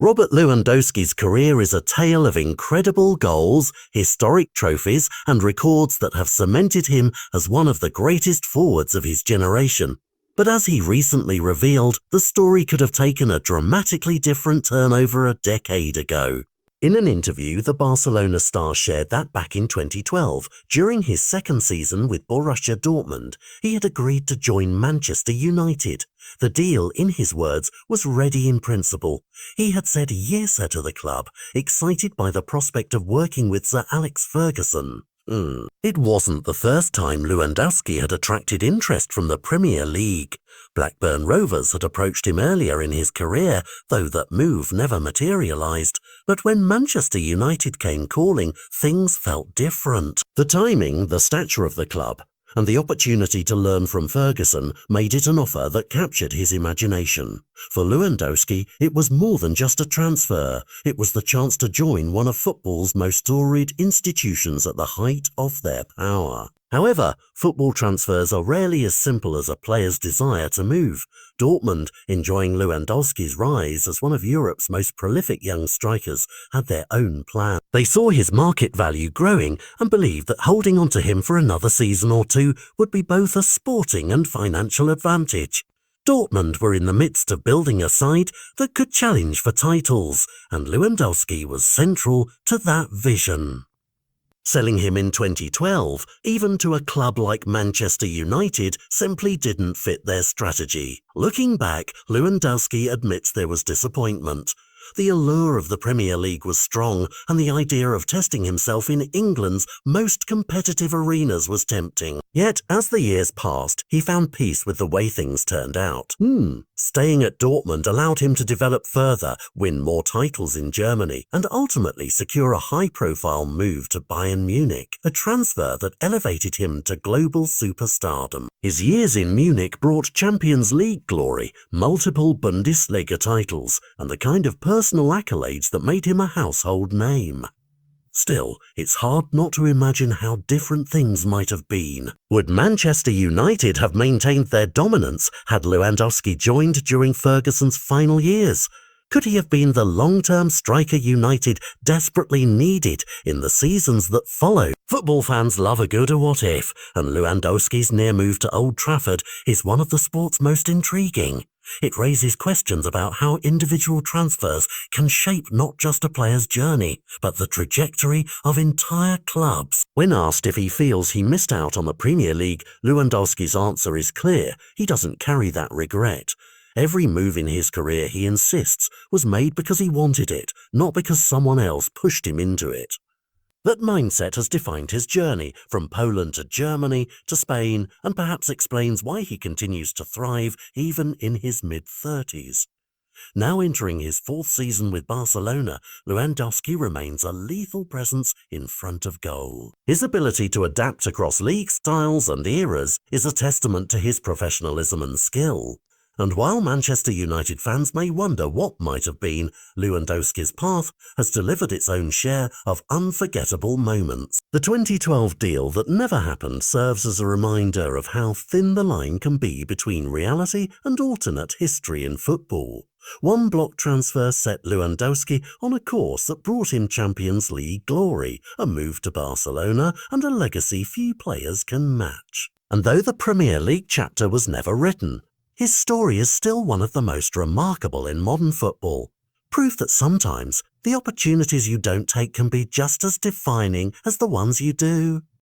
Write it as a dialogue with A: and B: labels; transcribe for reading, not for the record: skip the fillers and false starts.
A: Robert Lewandowski's career is a tale of incredible goals, historic trophies, and records that have cemented him as one of the greatest forwards of his generation. But as he recently revealed, the story could have taken a dramatically different turn over a decade ago. In an interview, the Barcelona star shared that back in 2012, during his second season with Borussia Dortmund, he had agreed to join Manchester United. The deal, in his words, was ready in principle. He had said yes to the club, excited by the prospect of working with Sir Alex Ferguson. It wasn't the first time Lewandowski had attracted interest from the Premier League. Blackburn Rovers had approached him earlier in his career, though that move never materialised. But when Manchester United came calling, things felt different. The timing, the stature of the club, and the opportunity to learn from Ferguson made it an offer that captured his imagination. For Lewandowski, it was more than just a transfer. It was the chance to join one of football's most storied institutions at the height of their power. However, football transfers are rarely as simple as a player's desire to move. Dortmund, enjoying Lewandowski's rise as one of Europe's most prolific young strikers, had their own plan. They saw his market value growing and believed that holding on to him for another season or two would be both a sporting and financial advantage. Dortmund were in the midst of building a side that could challenge for titles, and Lewandowski was central to that vision. Selling him in 2012, even to a club like Manchester United, simply didn't fit their strategy. Looking back, Lewandowski admits there was disappointment. The allure of the Premier League was strong, and the idea of testing himself in England's most competitive arenas was tempting. Yet, as the years passed, he found peace with the way things turned out. Staying at Dortmund allowed him to develop further, win more titles in Germany, and ultimately secure a high-profile move to Bayern Munich, a transfer that elevated him to global superstardom. His years in Munich brought Champions League glory, multiple Bundesliga titles, and the kind of personal accolades that made him a household name. Still, it's hard not to imagine how different things might have been. Would Manchester United have maintained their dominance had Lewandowski joined during Ferguson's final years? Could he have been the long-term striker United desperately needed in the seasons that followed? Football fans love a good what if, and Lewandowski's near move to Old Trafford is one of the sport's most intriguing. It raises questions about how individual transfers can shape not just a player's journey, but the trajectory of entire clubs. When asked if he feels he missed out on the Premier League, Lewandowski's answer is clear: he doesn't carry that regret. Every move in his career, he insists, was made because he wanted it, not because someone else pushed him into it. That mindset has defined his journey, from Poland to Germany to Spain, and perhaps explains why he continues to thrive even in his mid-30s. Now entering his fourth season with Barcelona, Lewandowski remains a lethal presence in front of goal. His ability to adapt across league styles and eras is a testament to his professionalism and skill. And while Manchester United fans may wonder what might have been, Lewandowski's path has delivered its own share of unforgettable moments. The 2012 deal that never happened serves as a reminder of how thin the line can be between reality and alternate history in football. One block transfer set Lewandowski on a course that brought him Champions League glory, a move to Barcelona, and a legacy few players can match. And though the Premier League chapter was never written, his story is still one of the most remarkable in modern football. Proof that sometimes the opportunities you don't take can be just as defining as the ones you do.